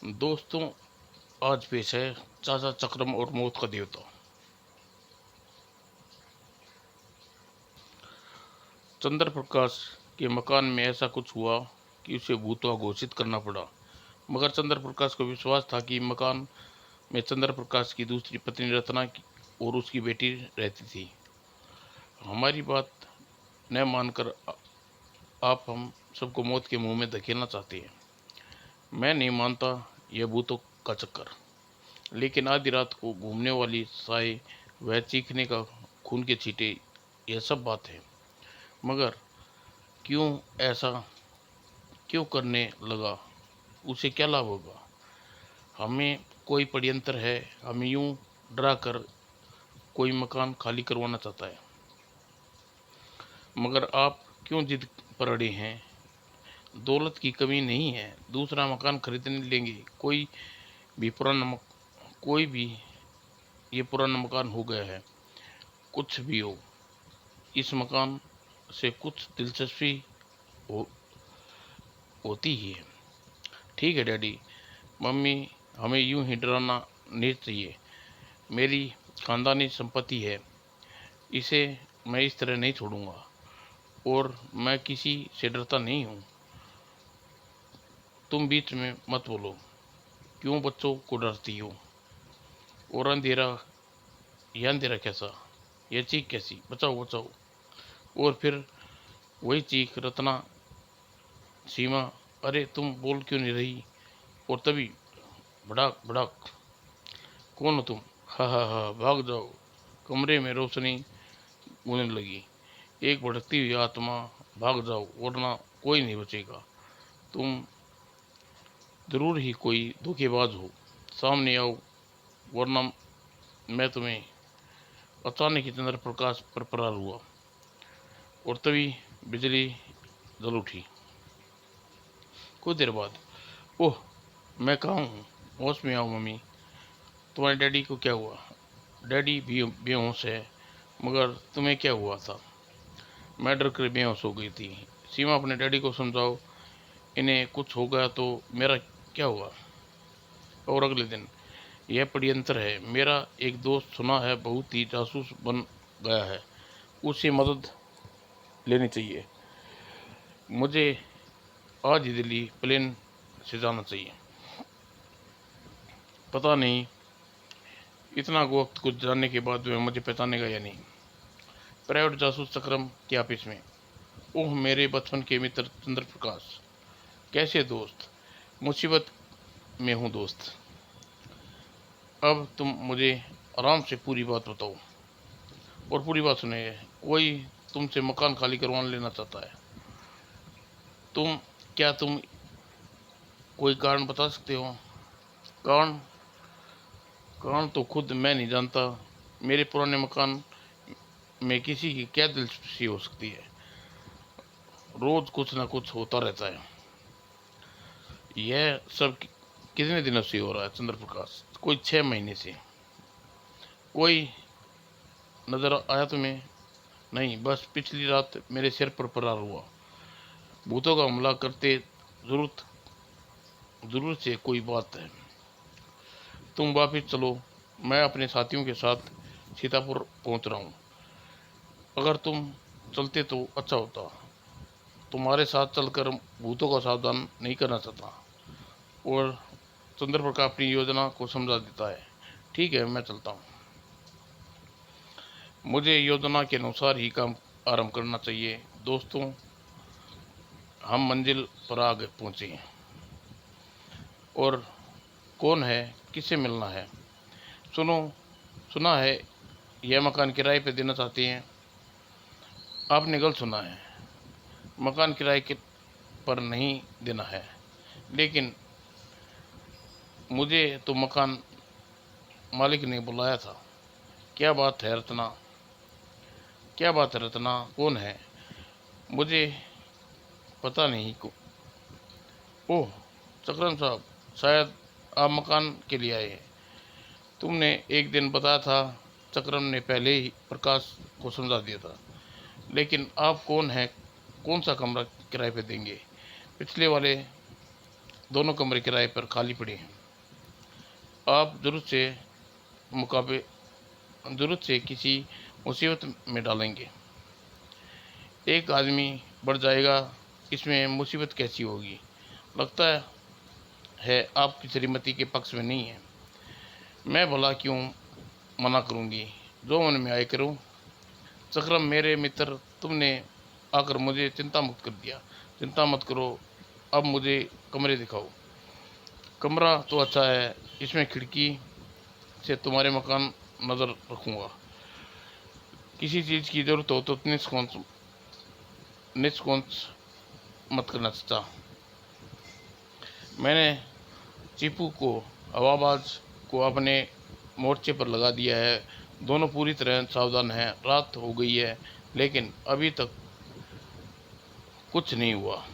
दोस्तों, आज पेश है चाचा चक्रम और मौत का देवता। चंद्र प्रकाश के मकान में ऐसा कुछ हुआ कि उसे भूतवा घोषित करना पड़ा। मगर चंद्र प्रकाश को विश्वास था कि मकान में चंद्र प्रकाश की दूसरी पत्नी रत्ना और उसकी बेटी रहती थी। हमारी बात न मानकर आप हम सबको मौत के मुंह में धकेलना चाहते हैं। मैं नहीं मानता यह भूतों का चक्कर, लेकिन आधी रात को घूमने वाली साए, वह चीखने का खून के छींटे, यह सब बात है। मगर क्यों ऐसा क्यों करने लगा? उसे क्या लाभ होगा? हमें कोई षड्यंत्र है। हमें यूं डरा कर कोई मकान खाली करवाना चाहता है। मगर आप क्यों जिद पर अड़े हैं? दौलत की कमी नहीं है, दूसरा मकान खरीदने लेंगे। कोई भी ये पुराना मकान हो गया है। कुछ भी हो, इस मकान से कुछ दिलचस्पी हो, होती ही है। ठीक है डैडी, मम्मी, हमें यूं ही डराना नहीं चाहिए। मेरी खानदानी संपत्ति है, इसे मैं इस तरह नहीं छोड़ूंगा। और मैं किसी से डरता नहीं हूँ। तुम बीच में मत बोलो। क्यों बच्चों को डरती हो? और अंधेरा, यह अंधेरा कैसा? यह चीख कैसी? बचाओ बचाओ। और फिर वही चीख, रत्ना, सीमा, अरे तुम बोल क्यों नहीं रही? और तभी भड़ाक भड़ाक, कौन हो तुम? हा हा हा, भाग जाओ। कमरे में रोशनी गूंजने लगी। एक भड़कती हुई आत्मा, भाग जाओ वरना कोई नहीं बचेगा। तुम जरूर ही कोई धोखेबाज हो। सामने आओ वरना मैं तुम्हें। अचानक ही चंद्र प्रकाश पर प्रहार हुआ और तभी बिजली जल उठी। कुछ देर बाद, ओह, मैं कहाँ हूँ? होश में आओ मम्मी। तुम्हारे डैडी को क्या हुआ? डैडी भी बेहोश है। मगर तुम्हें क्या हुआ था? मैं डर कर बेहोश हो गई थी। सीमा, अपने डैडी को समझाओ, इन्हें कुछ हो गया तो मेरा क्या हुआ? और अगले दिन, यह षड्यंत्र है। मेरा एक दोस्त सुना है बहुत ही जासूस बन गया है, उससे मदद लेनी चाहिए। मुझे आज ही दिल्ली प्लेन से जाना चाहिए। पता नहीं इतना वक्त कुछ जानने के बाद वह मुझे पहचानेगा या नहीं। प्राइवेट जासूस चक्रम के ऑफिस में। ओह, मेरे बचपन के मित्र चंद्र प्रकाश, कैसे दोस्त? मुसीबत में हूँ दोस्त। अब तुम मुझे आराम से पूरी बात बताओ। और पूरी बात सुनिए। कोई तुमसे मकान खाली करवा लेना चाहता है। तुम तुम कोई कारण बता सकते हो? कारण? कारण तो खुद मैं नहीं जानता। मेरे पुराने मकान में किसी की क्या दिलचस्पी हो सकती है? रोज कुछ ना कुछ होता रहता है। यह सब कितने दिनों से हो रहा है चंद्र प्रकाश? कोई 6 महीने से। कोई नजर आया तुम्हें? नहीं, बस पिछली रात मेरे सिर पर प्रहार हुआ। भूतों का हमला करते जरूरत जरूर से कोई बात है। तुम वापिस चलो, मैं अपने साथियों के साथ सीतापुर पहुंच रहा हूँ। अगर तुम चलते तो अच्छा होता। तुम्हारे साथ चलकर भूतों को सावधान नहीं करना चाहता। और चंद्र प्रकाश अपनी योजना को समझा देता है। ठीक है, मैं चलता हूँ। मुझे योजना के अनुसार ही काम आरंभ करना चाहिए। दोस्तों, हम मंजिल पर आ गए पहुँचे हैं। और कौन है? किससे मिलना है? सुनो, सुना है यह मकान किराए पे देना चाहते हैं। आपने गलत सुना है। मकान किराए के पर नहीं देना है। लेकिन मुझे तो मकान मालिक ने बुलाया था। क्या बात है रत्ना? क्या बात है रत्ना? कौन है? मुझे पता नहीं को। ओह, चक्रम साहब, शायद आप मकान के लिए आए हैं। तुमने एक दिन बताया था। चक्रम ने पहले ही प्रकाश को समझा दिया था। लेकिन आप कौन है? कौन सा कमरा किराए पे देंगे? पिछले वाले दोनों कमरे किराए पर खाली पड़े हैं। आप मुकाबे जरूरत से किसी मुसीबत में डालेंगे। एक आदमी बढ़ जाएगा, इसमें मुसीबत कैसी होगी? लगता है आपकी श्रीमती के पक्ष में नहीं है। मैं भला क्यों मना करूंगी, जो मन में आए करूं। चक्रम मेरे मित्र, तुमने आकर मुझे चिंता मुक्त कर दिया। चिंता मत करो, अब मुझे कमरे दिखाओ। कमरा तो अच्छा है, इसमें खिड़की से तुम्हारे मकान नज़र रखूंगा। किसी चीज़ की ज़रूरत हो तो निष्कोच मत करना चाहता। मैंने चीपू को हवाबाज को अपने मोर्चे पर लगा दिया है। दोनों पूरी तरह सावधान हैं। रात हो गई है लेकिन अभी तक कुछ नहीं हुआ।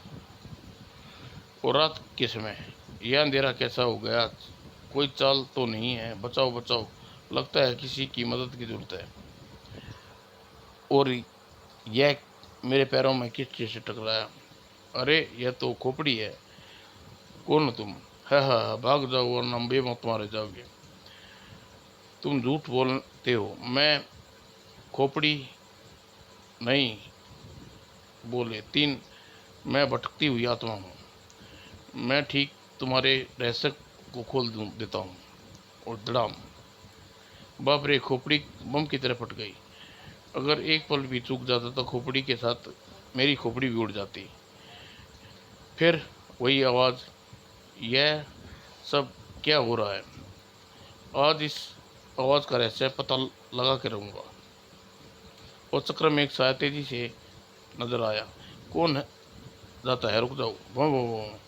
और रात के समय यह अंधेरा कैसा हो गया? कोई चाल तो नहीं है? बचाओ बचाओ, लगता है किसी की मदद की जरूरत है। और यह मेरे पैरों में किस चीज़ से टकराया? अरे यह तो खोपड़ी है। कौन हो तुम? है, भाग जाओ वरना बेमौत मारे जाओगे। तुम झूठ बोलते हो। मैं खोपड़ी नहीं बोले तीन, मैं भटकती हुई आत्मा हूँ। मैं ठीक तुम्हारे रहस्य को खोल देता हूँ। और धड़ाम, बाप रे, खोपड़ी बम की तरह फट गई। अगर एक पल भी चूक जाता तो खोपड़ी के साथ मेरी खोपड़ी भी उड़ जाती। फिर वही आवाज़। यह सब क्या हो रहा है? आज इस आवाज़ का रहस्य पता लगा के रहूँगा। और चक्र में एक साया तेजी से नजर आया। कौन है? जाता है, रुक जाओ। वो वो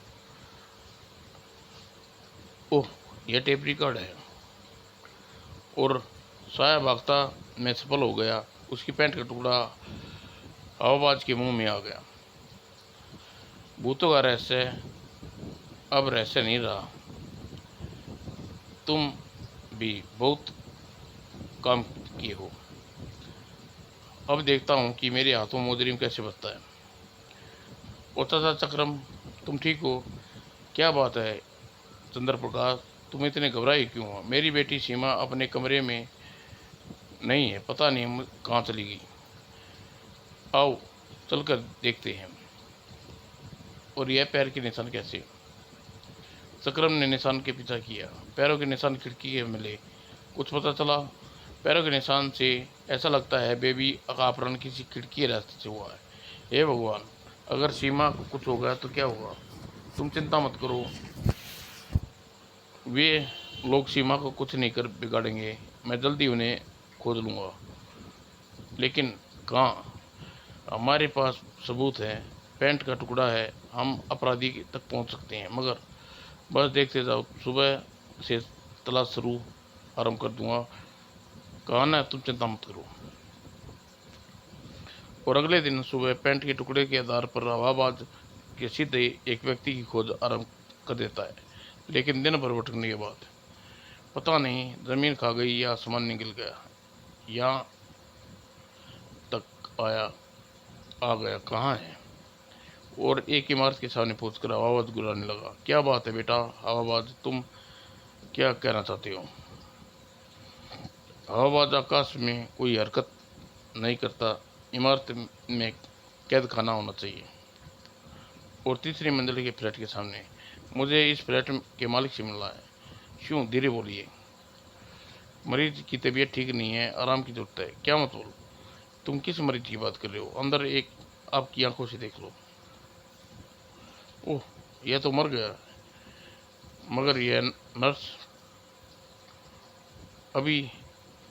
ओह, यह टेप रिकॉर्ड है। और साया भागता में सफल हो गया। उसकी पैंट का टुकड़ा हवाबाज के मुंह में आ गया। भूतों का रहस्य अब रहस्य नहीं रहा। तुम भी बहुत काम किए हो। अब देखता हूँ कि मेरे हाथों मोजरिम कैसे बचता है। और चाचा चक्रम, तुम ठीक हो? क्या बात है चंद्र प्रकाश, तुम इतने घबराए क्यों हो? मेरी बेटी सीमा अपने कमरे में नहीं है, पता नहीं कहाँ चली गई। आओ चलकर देखते हैं। और यह पैर के निशान कैसे? चक्रम ने निशान के पीछा किया। पैरों के निशान खिड़की के मिले। कुछ पता चला? पैरों के निशान से ऐसा लगता है बेबी का अपहरण किसी खिड़की के रास्ते से हुआ है। हे भगवान, अगर सीमा को कुछ हो गया तो क्या होगा? तुम चिंता मत करो, वे लोग सीमा को कुछ नहीं कर बिगाड़ेंगे। मैं जल्दी उन्हें खोज लूँगा। लेकिन कहाँ? हमारे पास सबूत है, पैंट का टुकड़ा है, हम अपराधी तक पहुँच सकते हैं। मगर बस देखते जाओ, सुबह से तलाश शुरू आरम्भ कर दूंगा। कहा ना, तुम चिंता मत करो। और अगले दिन सुबह पैंट के टुकड़े के आधार पर हवाबाज के सीधे एक व्यक्ति की खोज आरम्भ कर देता है। लेकिन दिन भर भटकने के बाद पता नहीं ज़मीन खा गई या आसमान निकल गया। यहाँ तक आ गया कहाँ है? और एक इमारत के सामने पहुंचकर हवाबाज गुर्राने लगा। क्या बात है बेटा हवाबाज, तुम क्या कहना चाहते हो? हवाबाज आकाश में कोई हरकत नहीं करता। इमारत में कैद खाना होना चाहिए। और तीसरी मंजिल के फ्लैट के सामने। मुझे इस फ्लैट के मालिक से मिलना है। क्यों? धीरे बोलिए। मरीज की तबीयत ठीक नहीं है, आराम की जरूरत है। क्या मतलब? तुम किस मरीज की बात कर रहे हो? अंदर एक, आपकी आंखों से देख लो। ओह, यह तो मर गया। मगर यह नर्स, अभी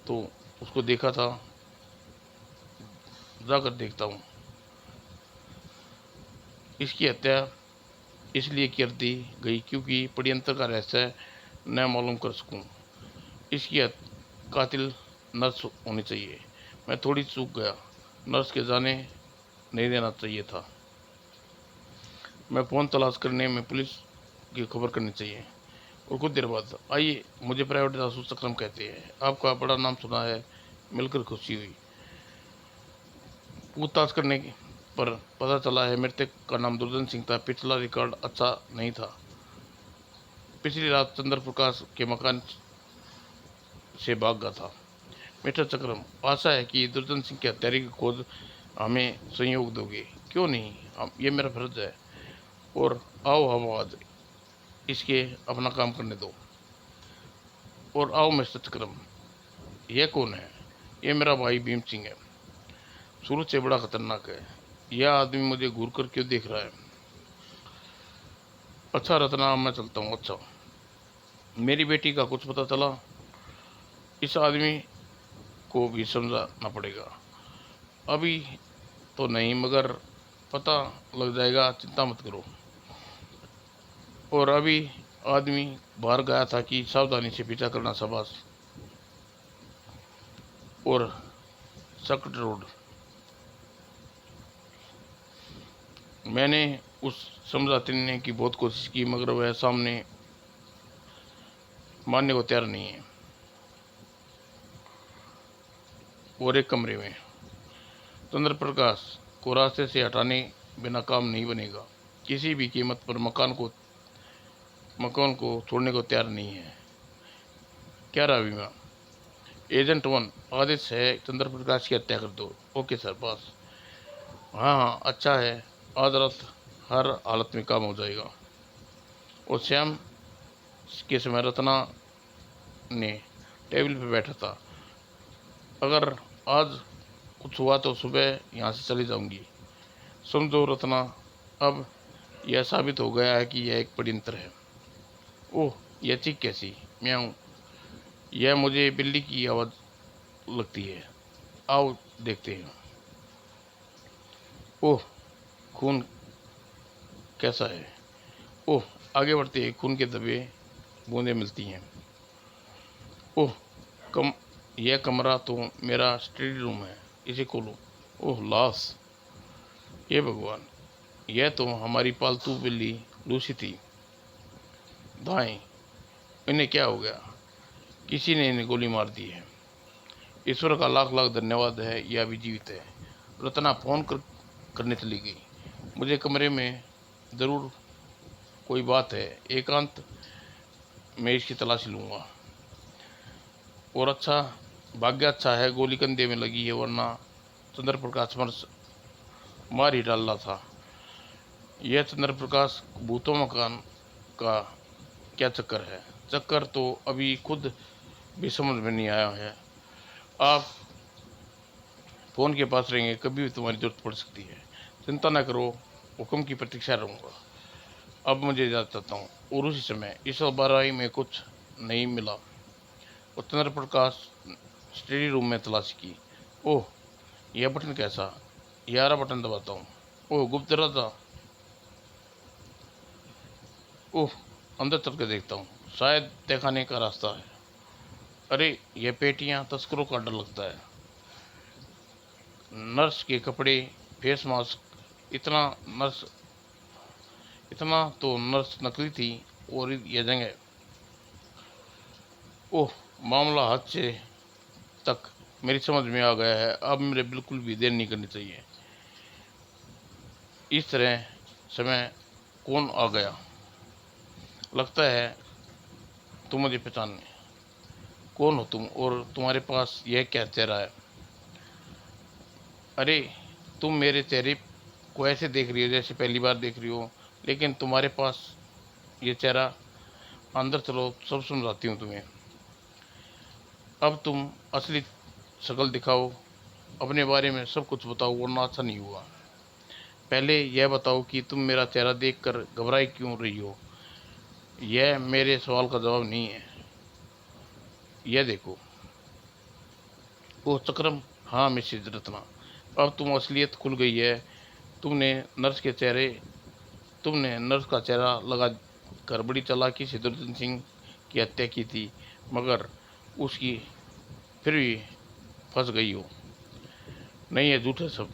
तो उसको देखा था, जाकर देखता हूँ। इसकी हत्या इसलिए कर दी गई क्योंकि षड्यंत्र का रहस्य न मालूम कर सकूं। इसकी कातिल नर्स होनी चाहिए। मैं थोड़ी चूक गया, नर्स के जाने नहीं देना चाहिए था। मैं फ़ोन तलाश करने में पुलिस की खबर करनी चाहिए। और कुछ देर बाद, आइए, मुझे प्राइवेट जासूस अकरम कहते हैं। आपका बड़ा नाम सुना है, मिलकर खुशी हुई। पूछताछ करने पर पता चला है मृतक का नाम दुर्जन सिंह था। पिछला रिकॉर्ड अच्छा नहीं था। पिछली रात चंद्र प्रकाश के मकान से भाग गया था। मिस्टर चक्रम, आशा है कि दुर्जन सिंह की हत्यारे की खोज हमें सहयोग दोगे। क्यों नहीं, हम ये मेरा फर्ज है। और आओ हम आज इसके अपना काम करने दो। और आओ मिस्टर चक्रम, यह कौन है? ये मेरा भाई भीम सिंह है। शुरू से बड़ा खतरनाक है। यह आदमी मुझे घूर कर क्यों देख रहा है? अच्छा रत्ना, मैं चलता हूँ। अच्छा, मेरी बेटी का कुछ पता चला? इस आदमी को भी समझाना पड़ेगा। अभी तो नहीं, मगर पता लग जाएगा, चिंता मत करो। और अभी आदमी बाहर गया था कि सावधानी से पीछा करना, शाबाश। और सकट रोड, मैंने उस समझाने की बहुत कोशिश की, मगर वह सामने मानने को तैयार नहीं है। और एक कमरे में चंद्र प्रकाश को रास्ते से हटाने बिना काम नहीं बनेगा। किसी भी कीमत पर मकान को छोड़ने को तैयार नहीं है। क्या रविमा? एजेंट 1, आदेश है चंद्र प्रकाश की हत्या कर दो। ओके सर, बस। हाँ हाँ, अच्छा है। आज रात हर हालत में काम हो जाएगा। और श्याम के समय रत्ना ने टेबल पे बैठा था। अगर आज कुछ हुआ तो सुबह यहाँ से चली जाऊंगी। समझो रत्ना, अब यह साबित हो गया है कि यह एक षड्यंत्र है। ओह, यह चीख कैसी? म्याऊं। यह मुझे बिल्ली की आवाज़ लगती है। आओ देखते हैं। ओह, खून कैसा है? ओह, आगे बढ़ते ही खून के दबे बूंदें मिलती हैं। ओह, कम यह कमरा तो मेरा स्टडी रूम है, इसे खोलो। ओह, लाश! ये भगवान, यह तो हमारी पालतू बिल्ली लूसी थी। दाएं, इन्हें क्या हो गया? किसी ने इन्हें गोली मार दी है। ईश्वर का लाख लाख धन्यवाद है, यह अभी जीवित है। रत्ना करने चली गई। मुझे कमरे में ज़रूर कोई बात है, एकांत में इसकी तलाशी लूँगा। और अच्छा, भाग्य अच्छा है गोली कंधे में लगी है, वरना चंद्र प्रकाश मार ही डाल रहा था। यह चंद्र प्रकाश भूतों मकान का क्या चक्कर है? चक्कर तो अभी खुद भी समझ में नहीं आया है। आप फ़ोन के पास रहेंगे, कभी भी तुम्हारी ज़रूरत पड़ सकती है। चिंता न करो, हुक्म की प्रतीक्षा रहूँगा। अब मुझे जा चाहता हूँ। और उसी समय इस बारही में कुछ नहीं मिला और चंद्र प्रकाश स्टडी रूम में तलाशी की। ओह, यह बटन कैसा? 11 बटन दबाता हूँ। ओह, गुप्त दरवाजा। ओह, अंदर चल के देखता हूँ, शायद तहखाने का रास्ता है। अरे, यह पेटियाँ, तस्करों का डर लगता है। नर्स के कपड़े, फेस मास्क, इतना तो नर्स नकली थी। और यह जगह, ओह, मामला हद से तक मेरी समझ में आ गया है। अब मेरे बिल्कुल भी देर नहीं करनी चाहिए। इस तरह समय कौन आ गया? लगता है तुम मुझे पहचाने। कौन हो तुम, और तुम्हारे पास यह क्या चेहरा है? अरे, तुम मेरे चेहरे को ऐसे देख रही हो जैसे पहली बार देख रही हो, लेकिन तुम्हारे पास ये चेहरा, अंदर चलो सब समझाती हूँ तुम्हें। अब तुम असली शक्ल दिखाओ, अपने बारे में सब कुछ बताओ, वरना अच्छा नहीं हुआ। पहले यह बताओ कि तुम मेरा चेहरा देखकर घबराई क्यों रही हो? यह मेरे सवाल का जवाब नहीं है। यह देखो। ओह चक्रम, हाँ मिसेज रत्ना, अब तुम असलियत खुल गई है। तुमने तुमने नर्स का चेहरा लगा कर बड़ी चालाकी से दुर्जन सिंह की हत्या की थी, मगर उसकी फिर भी फंस गई हो। नहीं, है झूठ है सब।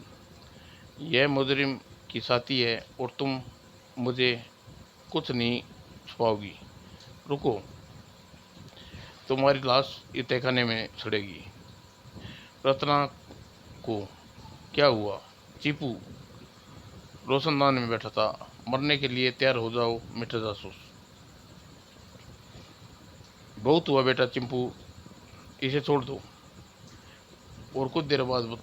यह मुजरिम की साथी है और तुम मुझे कुछ नहीं छुपाओगी। रुको, तुम्हारी लाश ये तहखाने में सड़ेगी। रत्ना को क्या हुआ? चीपू रोशनदान में बैठा था। मरने के लिए तैयार हो जाओ मिस्टर जासूस। बहुत हुआ बेटा चिंपू, इसे छोड़ दो। और कुछ देर बाद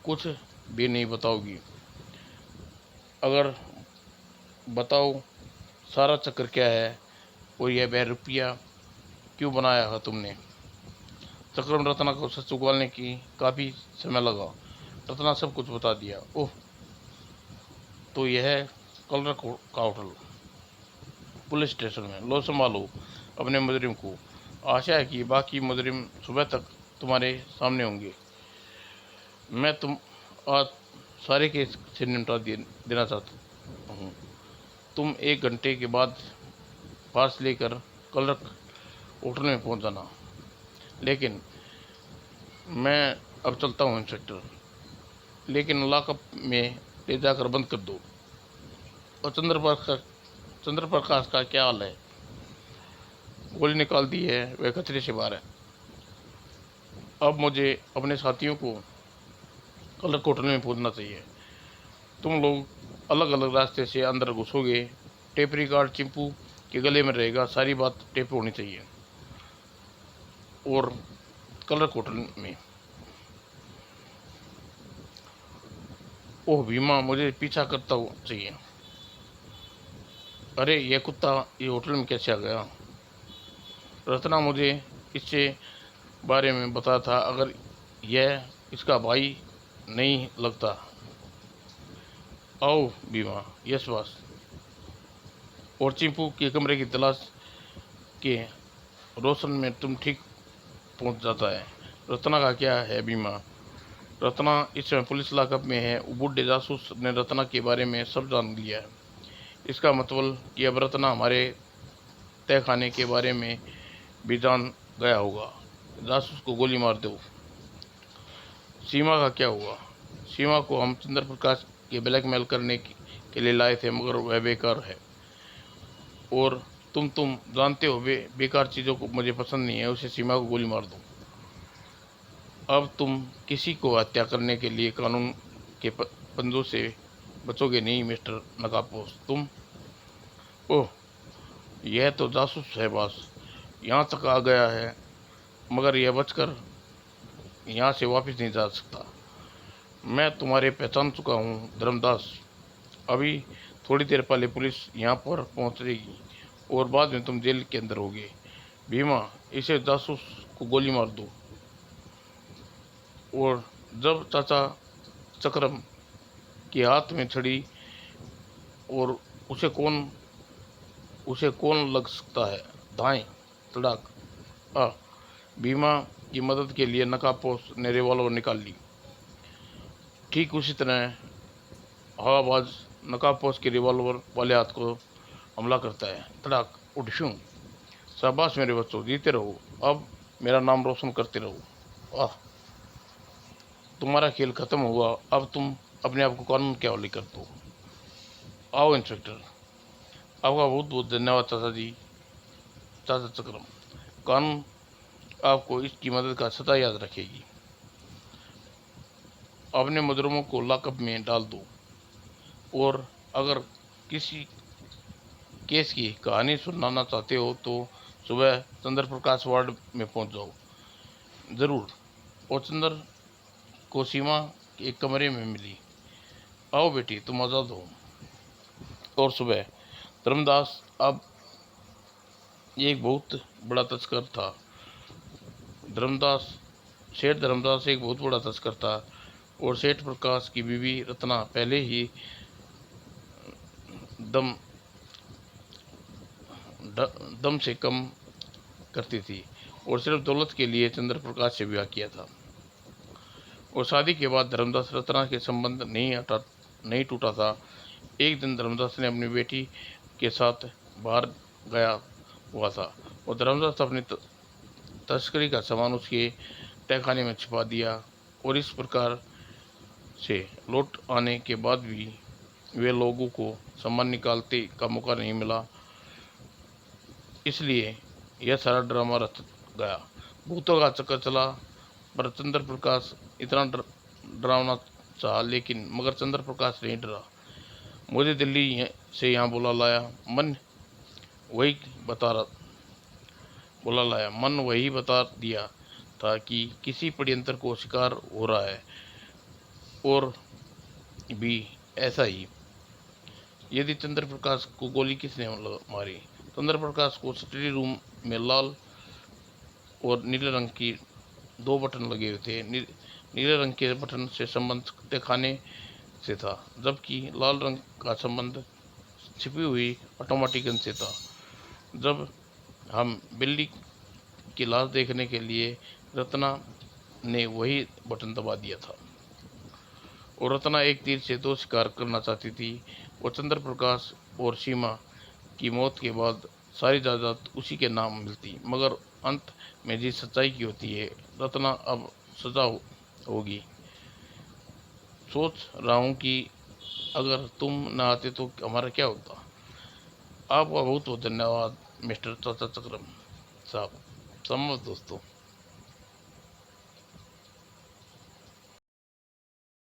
कुछ भी नहीं बताओगी? अगर बताओ सारा चक्कर क्या है, और यह 1000 रुपया क्यों बनाया है तुमने? चक्रम रत्ना को सच उगलने की काफी समय लगा। रत्ना सब कुछ बता दिया। ओह, तो यह कलर का होटल पुलिस स्टेशन में, लो संभालो अपने मुजरिम को। आशा है कि बाकी मुजरिम सुबह तक तुम्हारे सामने होंगे। मैं तुम आज सारे केस से निपटा देना चाहता हूँ। तुम 1 घंटे के बाद पास लेकर कलर होटल में पहुँच जाना। लेकिन मैं अब चलता हूँ इंस्पेक्टर, लेकिन लॉकअप में ले जाकर बंद कर दो। और चंद्र प्रकाश का क्या हाल है? गोली निकाल दी है, वह खतरे से बाहर है। अब मुझे अपने साथियों को कलर होटल में पहुंचना चाहिए। तुम लोग अलग अलग रास्ते से अंदर घुसोगे। टेप रिकॉर्ड चिंपू के गले में रहेगा, सारी बात टेप होनी चाहिए। और कलर होटल में, ओह भीमा, मुझे पीछा करता चाहिए। अरे यह कुत्ता ये होटल में कैसे आ गया? रत्ना मुझे इससे बारे में बताया था। अगर यह इसका भाई नहीं लगता। आओ बीमा, यस बॉस। और चिंपू के कमरे की तलाश के रोशन में तुम ठीक पहुंच जाता है। रत्ना का क्या है बीमा? रत्ना इस समय पुलिस लॉकअप में है। बूढ़े जासूस ने रत्ना के बारे में सब जान लिया है। इसका मतलब कि अब रत्ना हमारे तहखाने के बारे में भी जान गया होगा। जासूस को गोली मार दो। सीमा का क्या हुआ? सीमा को हम चंद्र प्रकाश के ब्लैकमेल करने के लिए लाए थे, मगर वह बेकार है। और तुम जानते हो बेकार चीज़ों को मुझे पसंद नहीं है। उसे सीमा को गोली मार दो। अब तुम किसी को हत्या करने के लिए कानून के पंजों से बचोगे नहीं मिस्टर नकापोस तुम। ओह, यह तो जासूस है बॉस, यहाँ तक आ गया है, मगर यह बचकर यहाँ से वापस नहीं जा सकता। मैं तुम्हारे पहचान चुका हूँ धर्मदास। अभी थोड़ी देर पहले पुलिस यहाँ पर पहुँचेगी और बाद में तुम जेल के अंदर होगे। भीमा, इसे जासूस को गोली मार दो। और जब चाचा चक्रम के हाथ में छड़ी, और उसे कौन लग सकता है? धाएं तड़ाक। आ भीमा की मदद के लिए नकापोस ने रिवॉल्वर निकाल ली। ठीक उसी तरह हवाबाज नकाबपोश के रिवॉल्वर वाले हाथ को हमला करता है। तड़ाक, उठशूं। शाबाश मेरे बच्चों, जीते रहो। अब मेरा नाम रोशन करते रहो। आह, तुम्हारा खेल खत्म हुआ। अब तुम अपने आप को कानून के हवाले कर दो। आओ इंस्पेक्टर। आपका बहुत बहुत धन्यवाद चाचा जी। चाचा चक्रम, कानून आपको इसकी मदद का सदा याद रखेगी। अपने मुजरिमों को लॉकअप में डाल दो। और अगर किसी केस की कहानी सुनाना चाहते हो तो सुबह चंद्र प्रकाश वार्ड में पहुंच जाओ ज़रूर। और चंद्र को सीमा के एक कमरे में मिली। आओ बेटी, तुम आज़ाद हो। और सुबह धर्मदास अब एक बहुत बड़ा तस्कर था। धर्मदास सेठ धर्मदास एक बहुत बड़ा तस्कर था। और सेठ प्रकाश की बीवी रत्ना पहले ही दम दम से कम करती थी, और सिर्फ दौलत के लिए चंद्र प्रकाश से विवाह किया था। और शादी के बाद धर्मदास रत्ना के संबंध नहीं टूटा था। एक दिन धर्मदास ने अपनी बेटी के साथ बाहर गया हुआ था, और धर्मदास अपनी तस्करी का सामान उसके तहखाने में छिपा दिया। और इस प्रकार से लौट आने के बाद भी वे लोगों को सामान निकालते का मौका नहीं मिला। इसलिए यह सारा ड्रामा रच गया। भूतों का चक्कर चला, पर चंद्र प्रकाश इतना डरावना चाहा, लेकिन मगर चंद्र प्रकाश नहीं डरा। मुझे दिल्ली से यहाँ बुला लाया, मन वही बता रहा बुला लाया। मन वही बता दिया था कि किसी षड्यंत्र को शिकार हो रहा है, और भी ऐसा ही। यदि चंद्र प्रकाश को गोली किसने मारी? चंद्र प्रकाश को स्टडी रूम में लाल और नीले रंग की दो बटन लगे हुए थे। नीले रंग के बटन से संबंध दिखाने से था, जबकि लाल रंग का संबंध छिपी हुई ऑटोमेटिक गन से था। जब हम बिल्ली की लाश देखने के लिए रत्ना ने वही बटन दबा दिया था, और रत्ना एक तीर से दो शिकार करना चाहती थी। वो चंद्र प्रकाश और सीमा की मौत के बाद सारी जायदाद उसी के नाम मिलती, मगर अंत में जीत सच्चाई की होती है। रत्ना अब सजा होगी। सोच रहा हूँ कि अगर तुम न आते तो हमारा क्या होता। आपका बहुत बहुत धन्यवाद मिस्टर चाचा चक्रम साहब। सम्मत दोस्तों।